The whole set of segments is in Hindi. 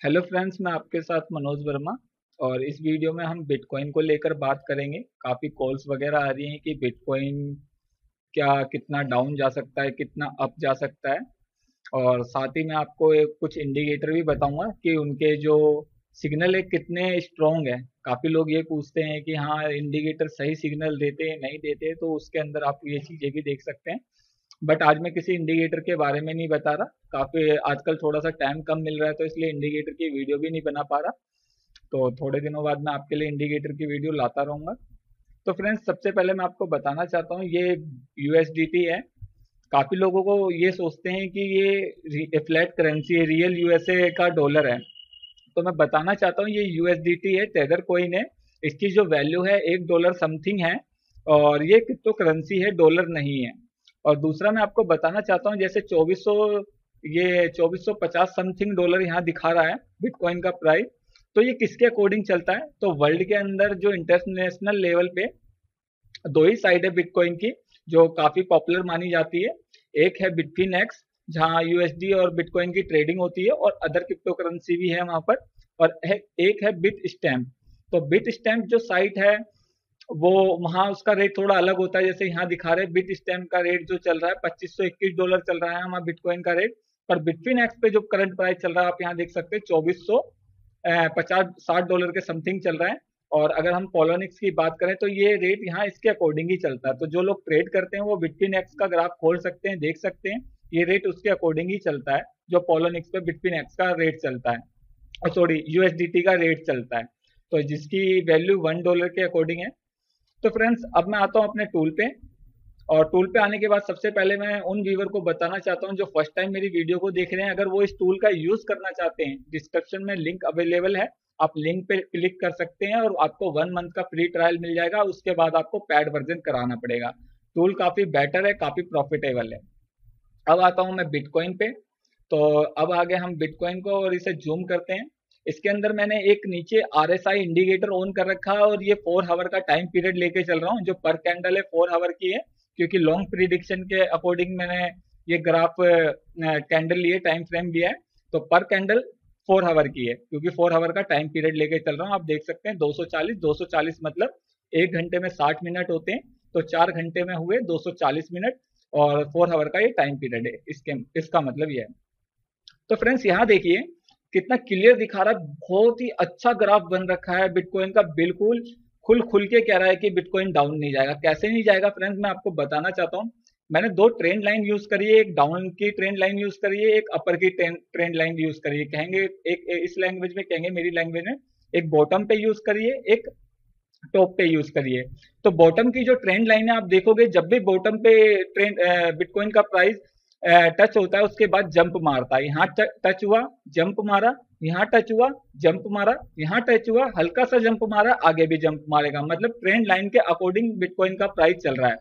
हेलो फ्रेंड्स, मैं आपके साथ मनोज वर्मा। और इस वीडियो में हम बिटकॉइन को लेकर बात करेंगे। काफ़ी कॉल्स वगैरह आ रही हैं कि बिटकॉइन क्या कितना डाउन जा सकता है, कितना अप जा सकता है। और साथ ही मैं आपको कुछ इंडिकेटर भी बताऊंगा कि उनके जो सिग्नल है कितने स्ट्रॉन्ग है। काफ़ी लोग ये पूछते हैं कि हाँ, इंडिकेटर सही सिग्नल देते हैं नहीं देते, तो उसके अंदर आप ये चीज़ें भी देख सकते हैं। बट आज मैं किसी इंडिकेटर के बारे में नहीं बता रहा। काफ़ी आजकल थोड़ा सा टाइम कम मिल रहा है, तो इसलिए इंडिकेटर की वीडियो भी नहीं बना पा रहा। तो थोड़े दिनों बाद मैं आपके लिए इंडिकेटर की वीडियो लाता रहूँगा। तो फ्रेंड्स, सबसे पहले मैं आपको बताना चाहता हूँ, ये यूएसडीटी है। काफ़ी लोगों को ये सोचते हैं कि ये फ्लैट करेंसी है, रियल यूएसए का डॉलर है। तो मैं बताना चाहता हूँ, ये यूएसडीटी है, टेदर कोइन है। इसकी जो वैल्यू है $1 समथिंग है। और ये क्रिप्टो करेंसी है, डॉलर नहीं है। और दूसरा मैं आपको बताना चाहता हूँ, जैसे 2450 समथिंग डॉलर यहाँ दिखा रहा है बिटकॉइन का प्राइस। तो ये किसके अकॉर्डिंग चलता है? तो वर्ल्ड के अंदर जो इंटरनेशनल लेवल पे दो ही साइड है बिटकॉइन की, जो काफी पॉपुलर मानी जाती है। एक है बिटफिन एक्स, जहाँ यूएसडी और बिटकॉइन की ट्रेडिंग होती है, और अदर क्रिप्टो करेंसी भी है वहां पर। और एक है बिट स्टैम्प। तो बिट स्टैम्प जो साइट है, वो वहाँ उसका रेट थोड़ा अलग होता है। जैसे यहाँ दिखा रहे हैं, बिट स्टैम्प का रेट जो चल रहा है $2521 चल रहा है हमारा बिटकॉइन का रेट। पर बिटफिन एक्स पे जो करंट प्राइस चल रहा है, आप यहाँ देख सकते हैं 2450-60 डॉलर के समथिंग चल रहा है। और अगर हम पोलोनिक्स की बात करें, तो ये रेट यहाँ इसके अकॉर्डिंग ही चलता है। तो जो लोग ट्रेड करते हैं वो बिटफिन एक्स का ग्राफ खोल सकते हैं, देख सकते हैं। ये रेट उसके अकॉर्डिंग ही चलता है, जो पोलोनिक्स पे बिटफिन एक्स का रेट चलता है, सॉरी यूएसडीटी का रेट चलता है। तो जिसकी वैल्यू $1 के अकॉर्डिंग है। तो फ्रेंड्स, अब मैं आता हूँ अपने टूल पे। और टूल पे आने के बाद सबसे पहले मैं उन व्यूवर को बताना चाहता हूँ जो फर्स्ट टाइम मेरी वीडियो को देख रहे हैं, अगर वो इस टूल का यूज करना चाहते हैं, डिस्क्रिप्शन में लिंक अवेलेबल है। आप लिंक पे क्लिक कर सकते हैं और आपको 1 मंथ का फ्री ट्रायल मिल जाएगा। उसके बाद आपको पैड वर्जन कराना पड़ेगा। टूल काफी बेटर है, काफी प्रॉफिटेबल है। अब आता हूँ मैं बिटकॉइन पे। तो अब आगे हम बिटकॉइन को और इसे जूम करते हैं। इसके अंदर मैंने एक नीचे आरएसआई इंडिकेटर ऑन कर रखा है, और ये 4 आवर का टाइम पीरियड लेके चल रहा हूँ। जो पर कैंडल है 4 आवर की है, क्योंकि लॉन्ग प्रिडिक्शन के अकॉर्डिंग मैंने ये ग्राफ कैंडल लिए, टाइम फ्रेम लिया है। तो पर कैंडल 4 आवर की है, क्योंकि 4 आवर का टाइम पीरियड लेके चल रहा हूँ। आप देख सकते हैं 240 मतलब 1 घंटे में 60 मिनट होते हैं। तो 4 घंटे में हुए 240 मिनट। और 4 आवर का ये टाइम पीरियड है, इसका मतलब ये है। तो फ्रेंड्स, यहाँ देखिए कितना क्लियर दिखा रहा है। बहुत ही अच्छा ग्राफ बन रखा है बिटकॉइन का। बिल्कुल खुल खुल के कह रहा है कि बिटकॉइन डाउन नहीं जाएगा। कैसे नहीं जाएगा फ्रेंड्स, मैं आपको बताना चाहता हूँ। मैंने दो ट्रेंड लाइन यूज करी है, एक डाउन की ट्रेंड लाइन यूज करी है, एक अपर की ट्रेंड लाइन यूज करी है। कहेंगे एक इस लैंग्वेज में, कहेंगे मेरी लैंग्वेज में, एक बॉटम पे यूज करिए, एक टॉप पे यूज करिए। तो बॉटम की जो ट्रेंड लाइन है, आप देखोगे जब भी बॉटम पे ट्रेंड बिटकॉइन का प्राइस टच होता है, उसके बाद जंप मारता है। यहाँ टच हुआ, जंप मारा, यहाँ टच हुआ, जंप मारा, यहाँ टच हुआ, हल्का सा जंप मारा, आगे भी जंप मारेगा। मतलब ट्रेंड लाइन के अकॉर्डिंग बिटकॉइन का प्राइस चल रहा है।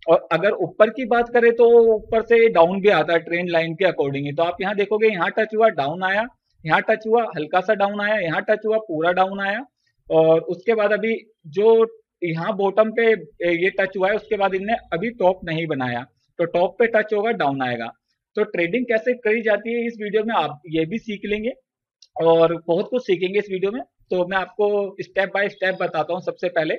और अगर ऊपर की बात करें, तो ऊपर से डाउन भी आता है ट्रेंड लाइन के अकॉर्डिंग ही। तो आप यहाँ देखोगे, यहाँ टच हुआ, डाउन आया, यहाँ टच हुआ, हल्का सा डाउन आया, यहाँ टच हुआ, पूरा डाउन आया। और उसके बाद अभी जो यहाँ बॉटम पे ये टच हुआ है, उसके बाद इनने अभी टॉप नहीं बनाया। तो टॉप पे टच होगा, डाउन आएगा। तो ट्रेडिंग कैसे करी जाती है, इस वीडियो में आप ये भी सीख लेंगे। और बहुत कुछ सीखेंगे इस वीडियो में। तो मैं आपको स्टेप बाय स्टेप बताता हूँ। सबसे पहले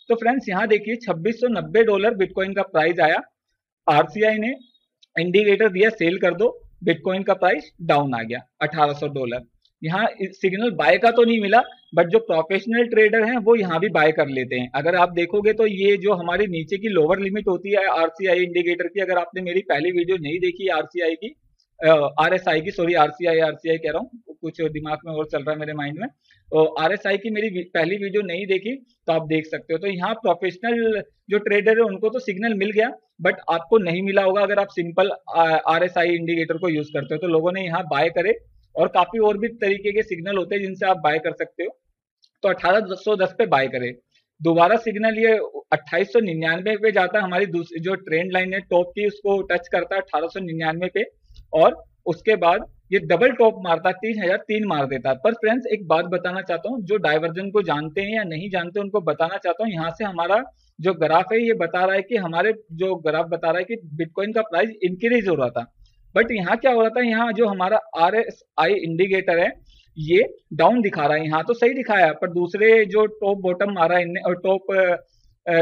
तो फ्रेंड्स, यहाँ देखिए $2690 बिटकॉइन का प्राइस आया। आरसीआई ने इंडिकेटर दिया, सेल कर दो। बिटकॉइन का प्राइस डाउन आ गया $1800। यहाँ सिग्नल बाय का तो नहीं मिला, बट जो प्रोफेशनल ट्रेडर हैं वो यहाँ भी बाय कर लेते हैं। अगर आप देखोगे, तो ये जो हमारी नीचे की लोअर लिमिट होती है आरसीआई इंडिकेटर की, अगर आपने मेरी पहली वीडियो नहीं देखी आरसीआई की, आरएसआई की, सॉरी आरसीआई आरसीआई कह रहा हूँ, कुछ दिमाग में और चल रहा है मेरे माइंड में। तो आरएसआई की मेरी पहली वीडियो नहीं देखी, तो आप देख सकते हो। तो यहाँ प्रोफेशनल जो ट्रेडर है, उनको तो सिग्नल मिल गया, बट आपको नहीं मिला होगा अगर आप सिंपल आरएसआई इंडिकेटर को यूज करते हो। तो लोगों ने यहाँ बाय करे, और काफी और भी तरीके के सिग्नल होते हैं जिनसे आप बाय कर सकते हो। तो 1810 पे बाय करे। दोबारा सिग्नल ये 2899 पे जाता है। हमारी दूसरी जो ट्रेंड लाइन है टॉप की, उसको टच करता है 1899 पे। और उसके बाद ये डबल टॉप मारता है, 3003 मार देता है। पर फ्रेंड्स, एक बात बताना चाहता हूँ, जो डाइवर्जन को जानते हैं या नहीं जानते, उनको बताना चाहता हूँ। यहाँ से हमारा जो ग्राफ है, ये बता रहा है कि हमारे जो ग्राफ बता रहा है कि बिटकॉइन का प्राइस इंक्रीज हो रहा था। बट यहाँ क्या हो रहा था, यहाँ जो हमारा आरएसआई इंडिकेटर है, ये डाउन दिखा रहा है। यहाँ तो सही दिखाया, पर दूसरे जो टॉप बॉटम मारा है इनने और टॉप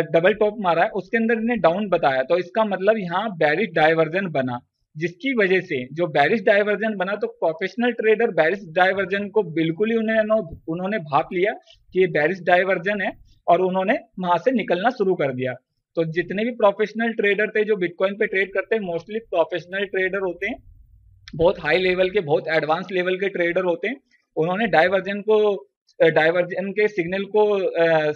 डबल टॉप मारा है उसके अंदर इन्हें डाउन बताया, तो इसका मतलब यहाँ बेरिश डाइवर्जन बना, जिसकी वजह से जो बेरिश डाइवर्जन बना, तो प्रोफेशनल ट्रेडर बेरिश डाइवर्जन को बिल्कुल ही उन्होंने भाप लिया कि ये बेरिश डाइवर्जन है और उन्होंने वहां से निकलना शुरू कर दिया। तो जितने भी प्रोफेशनल ट्रेडर थे जो बिटकॉइन पे ट्रेड करते हैं, मोस्टली प्रोफेशनल ट्रेडर होते हैं, बहुत हाई लेवल के, बहुत एडवांस लेवल के ट्रेडर होते हैं। उन्होंने डाइवर्जन के सिग्नल को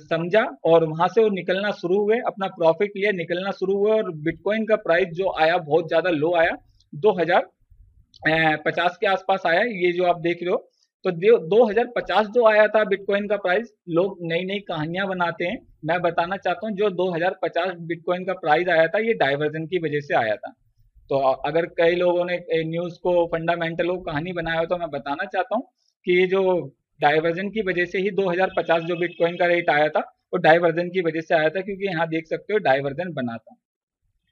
समझा और वहां से वो निकलना शुरू हुए, अपना प्रॉफिट लिया, निकलना शुरू हुए और बिटकॉइन का प्राइस जो आया बहुत ज्यादा लो आया, 2050 के आसपास आया। ये जो आप देख रहे हो, तो 2050 जो आया था बिटकॉइन का प्राइस, लोग नई नई कहानियां बनाते हैं, मैं बताना चाहता हूँ जो 2050 बिटकॉइन का प्राइस आया था ये डाइवर्जन की वजह से आया था। तो अगर कई लोगों ने न्यूज को फंडामेंटल को कहानी बनाया हो तो मैं बताना चाहता हूँ कि ये जो डाइवर्जन की वजह से ही 2050 जो बिटकॉइन का रेट आया था वो डाइवर्जन की वजह से आया था, क्योंकि यहाँ देख सकते हो डाइवर्जन बना था,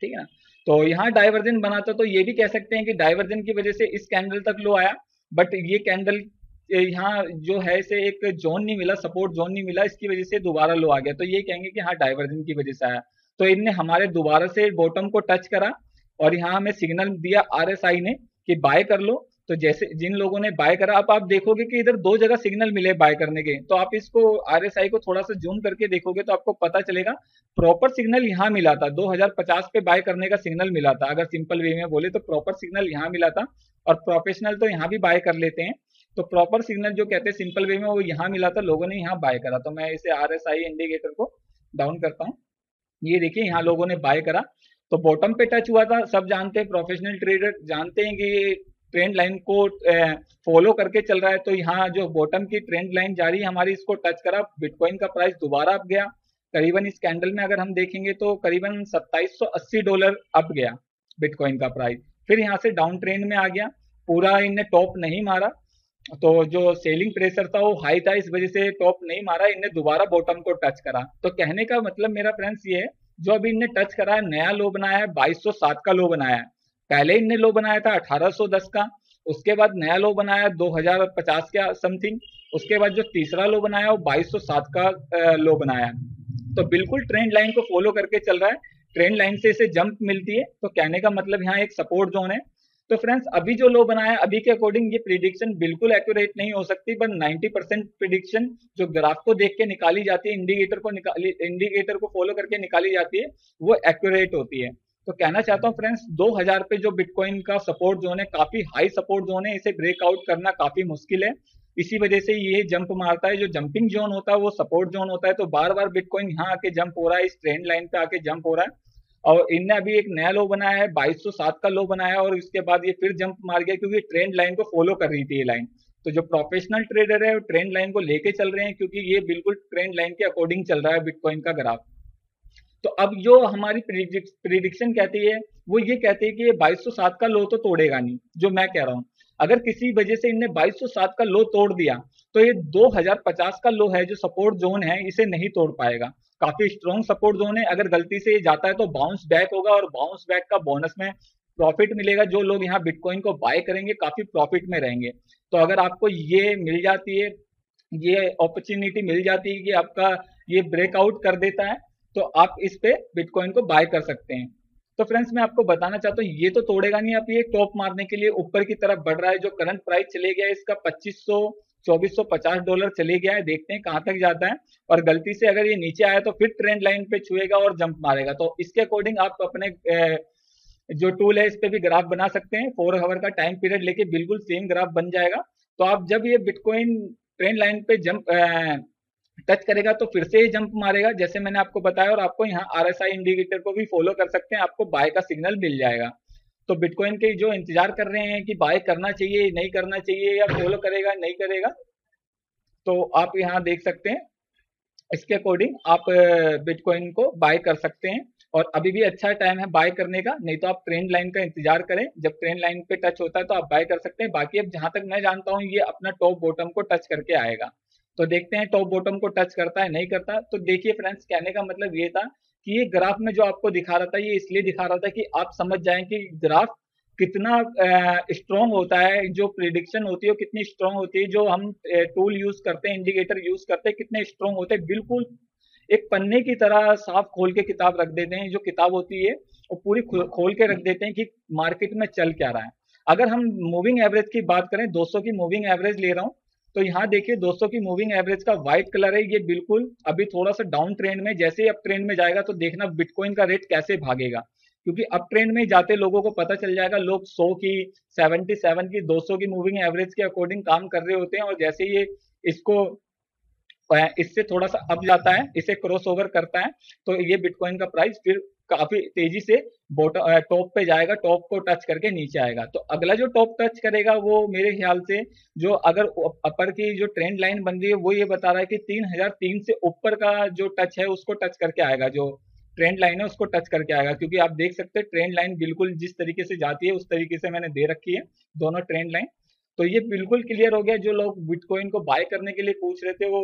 ठीक है ना। तो यहाँ डाइवर्जन बना था, तो ये भी कह सकते हैं कि डाइवर्जन की वजह से इस कैंडल तक लो आया, बट ये कैंडल यहाँ जो है इसे एक जोन नहीं मिला, सपोर्ट जोन नहीं मिला, इसकी वजह से दोबारा लो आ गया। तो ये कहेंगे कि हाँ डाइवर्जन की वजह से आया। तो इनने हमारे दोबारा से बॉटम को टच करा और यहाँ हमें सिग्नल दिया आरएसआई ने कि बाय कर लो। तो जैसे जिन लोगों ने बाय करा, अब आप देखोगे कि इधर दो जगह सिग्नल मिले बाय करने के, तो आप इसको आरएसआई को थोड़ा सा जूम करके देखोगे तो आपको पता चलेगा प्रॉपर सिग्नल यहाँ मिला था, 2050 पे बाय करने का सिग्नल मिला था। अगर सिंपल वे में बोले तो प्रॉपर सिग्नल यहाँ मिला था, और प्रोफेशनल तो यहाँ भी बाय कर लेते हैं, तो प्रॉपर सिग्नल जो कहते हैं सिंपल वे में वो यहाँ मिला था, लोगों ने यहाँ बाय करा। तो मैं इसे आरएसआई इंडिकेटर को डाउन करता हूँ, ये देखिए यहाँ लोगों ने बाय करा, तो बॉटम पे टच हुआ था। सब जानते हैं, प्रोफेशनल ट्रेडर जानते हैं कि ये ट्रेंड लाइन को फॉलो करके चल रहा है। तो यहाँ जो बॉटम की ट्रेंड लाइन जा रही है हमारी, इसको टच करा, बिटकॉइन का प्राइस दोबारा अप गया, करीबन इस कैंडल में अगर हम देखेंगे तो करीबन $2780 अप गया बिटकॉइन का प्राइस। फिर यहाँ से डाउन ट्रेंड में आ गया, पूरा इनने टॉप नहीं मारा, तो जो सेलिंग प्रेशर था वो हाई था, इस वजह से टॉप नहीं मारा, इनने दोबारा बॉटम को टच करा। तो कहने का मतलब मेरा फ्रेंड्स ये है, जो अभी इनने टच करा है, नया लो बनाया है, 2207 का लो बनाया है। पहले इनने लो बनाया था 1810 का, उसके बाद नया लो बनाया 2050 के समथिंग, उसके बाद जो तीसरा लो बनाया वो 2207 का लो बनाया। तो बिल्कुल ट्रेंड लाइन को फॉलो करके चल रहा है, ट्रेंड लाइन से इसे जंप मिलती है, तो कहने का मतलब यहाँ एक सपोर्ट जोन है। तो फ्रेंड्स अभी जो लो बनाया है, अभी के अकॉर्डिंग ये प्रिडिक्शन बिल्कुल एक्यूरेट नहीं हो सकती, पर 90% प्रिडिक्शन जो ग्राफ को देख के निकाली जाती है, इंडिकेटर को फॉलो करके निकाली जाती है, वो एक्यूरेट होती है। तो कहना चाहता हूँ फ्रेंड्स, 2000 पे जो बिटकॉइन का सपोर्ट जोन है, काफी हाई सपोर्ट जोन है, इसे ब्रेकआउट करना काफी मुश्किल है। इसी वजह से ये जंप मारता है, जो जंपिंग जोन होता है वो सपोर्ट जोन होता है। तो बार बार बिटकॉइन यहाँ आके जंप हो रहा है, इस ट्रेंड लाइन पे आके जंप हो रहा है, और इनने अभी एक नया लो बनाया है, 2207 का लो बनाया, और इसके बाद ये फिर जंप मार गया, क्योंकि ट्रेंड लाइन को फॉलो कर रही थी ये लाइन। तो जो प्रोफेशनल ट्रेडर है वो ट्रेंड लाइन को लेके चल रहे हैं, क्योंकि ये बिल्कुल ट्रेंड लाइन के अकॉर्डिंग चल रहा है बिटकॉइन का ग्राफ। तो अब जो हमारी प्रिडिक्शन कहती है वो ये कहती है कि ये 2207 का लो तो तोड़ेगा नहीं, जो मैं कह रहा हूँ। अगर किसी वजह से इनने 2207 का लो तोड़ दिया तो ये 2050 का लो है जो सपोर्ट जोन है, इसे नहीं तोड़ पाएगा। काफी स्ट्रॉन्ग सपोर्ट जोन है, अगर गलती से ये जाता है तो बाउंस बैक होगा, और बाउंस बैक का बोनस में प्रॉफिट मिलेगा। जो लोग यहाँ बिटकॉइन को बाय करेंगे काफी प्रॉफिट में रहेंगे। तो अगर आपको ये मिल जाती है, ये अपॉर्चुनिटी मिल जाती है कि आपका ये ब्रेकआउट कर देता है, तो आप इस पे बिटकॉइन को बाय कर सकते हैं। तो फ्रेंड्स मैं आपको बताना चाहता हूँ, ये तो तोड़ेगा नहीं, आप ये टॉप मारने के लिए ऊपर की तरफ बढ़ रहा है। जो करंट प्राइस चले गया है इसका $2450 चले गया है, देखते हैं कहां तक जाता है। और गलती से अगर ये नीचे आया तो फिर ट्रेंड लाइन पे छुएगा और जंप मारेगा। तो इसके अकॉर्डिंग आप अपने जो टूल है इस पे भी ग्राफ बना सकते हैं, 4 आवर का टाइम पीरियड लेके बिल्कुल सेम ग्राफ बन जाएगा। तो आप जब ये बिटकॉइन ट्रेंड लाइन पे जंप टच करेगा तो फिर से ही जंप मारेगा, जैसे मैंने आपको बताया। और आपको यहाँ आरएसआई इंडिकेटर को भी फॉलो कर सकते हैं, आपको बाय का सिग्नल मिल जाएगा। तो बिटकॉइन के जो इंतजार कर रहे हैं कि बाय करना चाहिए नहीं करना चाहिए, या फॉलो करेगा नहीं करेगा, तो आप यहाँ देख सकते हैं, इसके अकॉर्डिंग आप बिटकॉइन को बाय कर सकते हैं। और अभी भी अच्छा टाइम है बाय करने का, नहीं तो आप ट्रेंड लाइन का इंतजार करें, जब ट्रेंड लाइन पे टच होता है तो आप बाय कर सकते हैं। बाकी अब जहां तक मैं जानता हूँ ये अपना टॉप बॉटम को टच करके आएगा, तो देखते हैं टॉप बॉटम को टच करता है नहीं करता। तो देखिए फ्रेंड्स, कहने का मतलब ये था कि ये ग्राफ में जो आपको दिखा रहा था, ये इसलिए दिखा रहा था कि आप समझ जाएं कि ग्राफ कितना स्ट्रॉन्ग होता है, जो प्रिडिक्शन होती है वो कितनी स्ट्रॉन्ग होती है, जो हम टूल यूज करते हैं, इंडिकेटर यूज करते हैं, कितने स्ट्रॉन्ग होते हैं, बिल्कुल एक पन्ने की तरह साफ खोल के किताब रख देते हैं। जो किताब होती है वो पूरी खोल के रख देते हैं कि मार्केट में चल क्या रहा है। अगर हम मूविंग एवरेज की बात करें, 200 की मूविंग एवरेज ले रहा हूँ, तो यहाँ देखिए 200 की मूविंग एवरेज का व्हाइट कलर है, ये बिल्कुल अभी थोड़ा सा डाउन ट्रेंड में, जैसे ही अप ट्रेंड में जाएगा तो देखना बिटकॉइन का रेट कैसे भागेगा, क्योंकि अप ट्रेंड में जाते लोगों को पता चल जाएगा, लोग 100 की, 77 की, 200 की मूविंग एवरेज के अकॉर्डिंग काम कर रहे होते हैं, और जैसे ये इसको इससे थोड़ा सा अप जाता है, इसे क्रॉस ओवर करता है, तो ये बिटकॉइन का प्राइस फिर काफी तेजी से टॉप पे जाएगा, टॉप को टच करके नीचे आएगा। तो अगला जो टॉप टच करेगा वो मेरे ख्याल से, जो अगर अपर की जो ट्रेंड लाइन बन रही है वो ये बता रहा है कि 3003 से ऊपर का जो टच है उसको टच करके आएगा, जो ट्रेंड लाइन है उसको टच करके आएगा, क्योंकि आप देख सकते हैं ट्रेंड लाइन बिल्कुल जिस तरीके से जाती है उस तरीके से मैंने दे रखी है दोनों ट्रेंड लाइन। तो ये बिल्कुल क्लियर हो गया, जो लोग बिटकॉइन को बाय करने के लिए पूछ रहे थे वो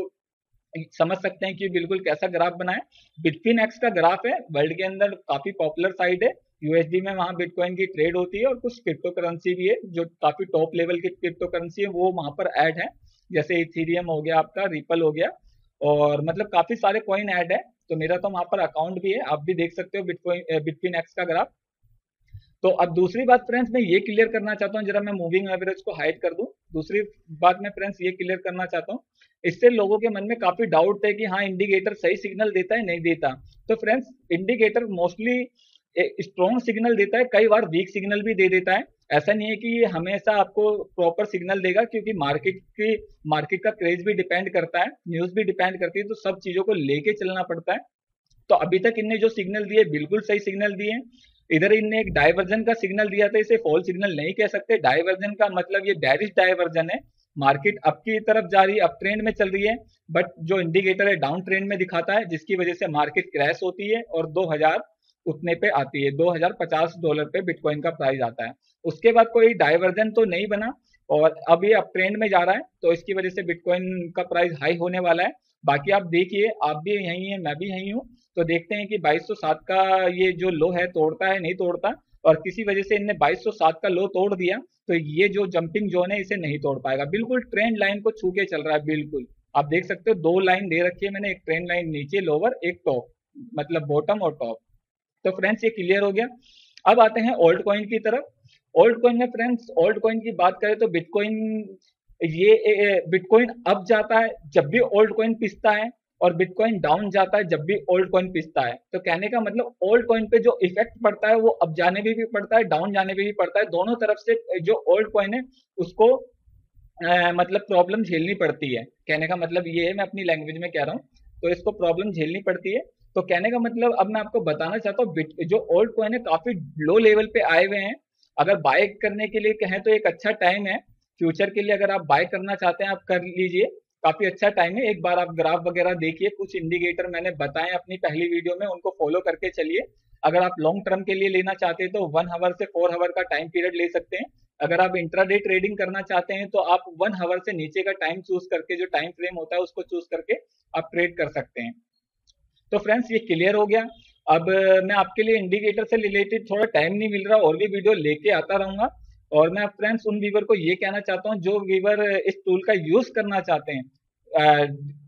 समझ सकते हैं कि बिल्कुल कैसा ग्राफ बना है। बिटफिनेक्स का ग्राफ है, वर्ल्ड के अंदर काफी पॉपुलर साइट है, यूएसडी में वहां बिटकॉइन की ट्रेड होती है, और कुछ क्रिप्टो करेंसी भी है जो काफी टॉप लेवल की क्रिप्टो करेंसी है वो वहां पर ऐड है, जैसे इथेरियम हो गया, आपका रिपल हो गया, और मतलब काफी सारे कॉइन ऐड है। तो मेरा तो वहां पर अकाउंट भी है, आप भी देख सकते हो बिटकॉइन बिटफिनेक्स का ग्राफ। तो अब दूसरी बात फ्रेंड्स मैं ये क्लियर करना चाहता हूँ, जरा मैं मूविंग एवरेज को हाइड कर दूं। दूसरी बात मैं फ्रेंड्स ये क्लियर करना चाहता हूँ, इससे लोगों के मन में काफी डाउट है कि हाँ इंडिकेटर सही सिग्नल देता है नहीं देता। तो friends indicator mostly strong signal देता है, कई बार वीक सिग्नल भी दे देता है। ऐसा नहीं है कि ये हमेशा आपको प्रॉपर सिग्नल देगा, क्योंकि मार्केट का क्रेज भी डिपेंड करता है, न्यूज भी डिपेंड करती है, तो सब चीजों को लेके चलना पड़ता है। तो अभी तक इनने जो सिग्नल दिए बिल्कुल सही सिग्नल दिए। इधर इनने एक डाइवर्जन का सिग्नल दिया था, इसे फॉल सिग्नल नहीं कह सकते, डाइवर्जन का मतलब ये बेरिश डाइवर्जन है, मार्केट अप की तरफ जा रही है, अप ट्रेंड में चल रही है, बट जो इंडिकेटर है डाउन ट्रेंड में दिखाता है, जिसकी वजह से मार्केट क्रैश होती है और 2000 उतने पे आती है, $2050 पे बिटकॉइन का प्राइस आता है। उसके बाद कोई डाइवर्जन तो नहीं बना, और अब ये अप ट्रेंड में जा रहा है, तो इसकी वजह से बिटकॉइन का प्राइस हाई होने वाला है। बाकी आप देखिए, आप भी यही हैं, मैं भी यही हूँ, तो देखते हैं कि 2207 का ये जो लो है तोड़ता है नहीं तोड़ता, और किसी वजह से इनने 2207 का लो तोड़ दिया तो ये जो जंपिंग जोन है इसे नहीं तोड़ पाएगा, बिल्कुल ट्रेंड लाइन को छू के चल रहा है। बिल्कुल आप देख सकते हो, दो लाइन दे रखी है मैंने, एक ट्रेंड लाइन नीचे लोअर, एक टॉप, मतलब बॉटम और टॉप। तो फ्रेंड्स ये क्लियर हो गया। अब आते हैं ओल्ड कॉइन की तरफ। ओल्ड कॉइन में फ्रेंड्स, ओल्ड कॉइन की बात करें तो बिटकॉइन, ये बिटकॉइन अप जाता है जब भी ओल्ड कॉइन पिसता है, और बिटकॉइन डाउन जाता है जब भी ओल्ड कॉइन पिसता है। तो कहने का मतलब ओल्ड कॉइन पे जो इफेक्ट पड़ता है वो अप जाने में भी पड़ता है, डाउन जाने में भी पड़ता है, दोनों तरफ से जो ओल्ड कॉइन है उसको मतलब प्रॉब्लम झेलनी पड़ती है। कहने का मतलब ये है, मैं अपनी लैंग्वेज में कह रहा हूँ, तो इसको प्रॉब्लम झेलनी पड़ती है। तो कहने का मतलब अब मैं आपको बताना चाहता हूँ, जो ओल्ड कॉइन है काफी लो लेवल पे आए हुए हैं। अगर बाय करने के लिए कहें तो एक अच्छा टाइम है फ्यूचर के लिए, अगर आप बाय करना चाहते हैं आप कर लीजिए, काफी अच्छा टाइम है। एक बार आप ग्राफ वगैरह देखिए, कुछ इंडिकेटर मैंने बताए अपनी पहली वीडियो में, उनको फॉलो करके चलिए। अगर आप लॉन्ग टर्म के लिए लेना चाहते हैं तो 1 आवर से 4 आवर का टाइम पीरियड ले सकते हैं। अगर आप इंट्राडे ट्रेडिंग करना चाहते हैं तो आप 1 आवर से नीचे का टाइम चूज करके, जो टाइम फ्रेम होता है उसको चूज करके आप ट्रेड कर सकते हैं। तो फ्रेंड्स ये क्लियर हो गया। अब मैं आपके लिए इंडिकेटर से रिलेटेड थोड़ा टाइम नहीं मिल रहा, और भी वीडियो लेके आता रहूंगा। और मैं फ्रेंड्स उन वीवर को ये कहना चाहता हूँ जो वीवर इस टूल का यूज करना चाहते हैं,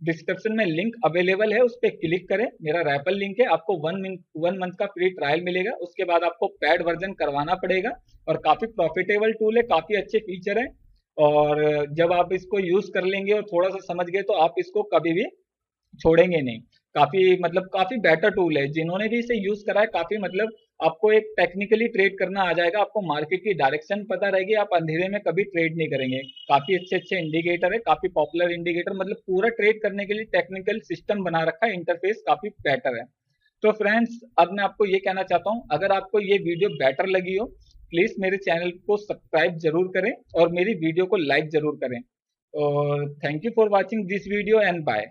डिस्क्रिप्शन में लिंक अवेलेबल है, उस पर क्लिक करें, मेरा रैपल लिंक है, आपको 1 मंथ का फ्री ट्रायल मिलेगा, उसके बाद आपको पेड वर्जन करवाना पड़ेगा। और काफी प्रॉफिटेबल टूल है, काफी अच्छे फीचर है, और जब आप इसको यूज कर लेंगे और थोड़ा सा समझ गए तो आप इसको कभी भी छोड़ेंगे नहीं। काफी बेटर टूल है, जिन्होंने भी इसे यूज करा है काफी मतलब आपको एक टेक्निकली ट्रेड करना आ जाएगा, आपको मार्केट की डायरेक्शन पता रहेगी, आप अंधेरे में कभी ट्रेड नहीं करेंगे। काफी अच्छे अच्छे इंडिकेटर है, काफी पॉपुलर इंडिकेटर, मतलब पूरा ट्रेड करने के लिए टेक्निकल सिस्टम बना रखा है, इंटरफेस काफी बेटर है। तो फ्रेंड्स अब मैं आपको ये कहना चाहता हूँ, अगर आपको ये वीडियो बेटर लगी हो प्लीज मेरे चैनल को सब्सक्राइब जरूर करें और मेरी वीडियो को लाइक जरूर करें। और thank you for watching this video and bye.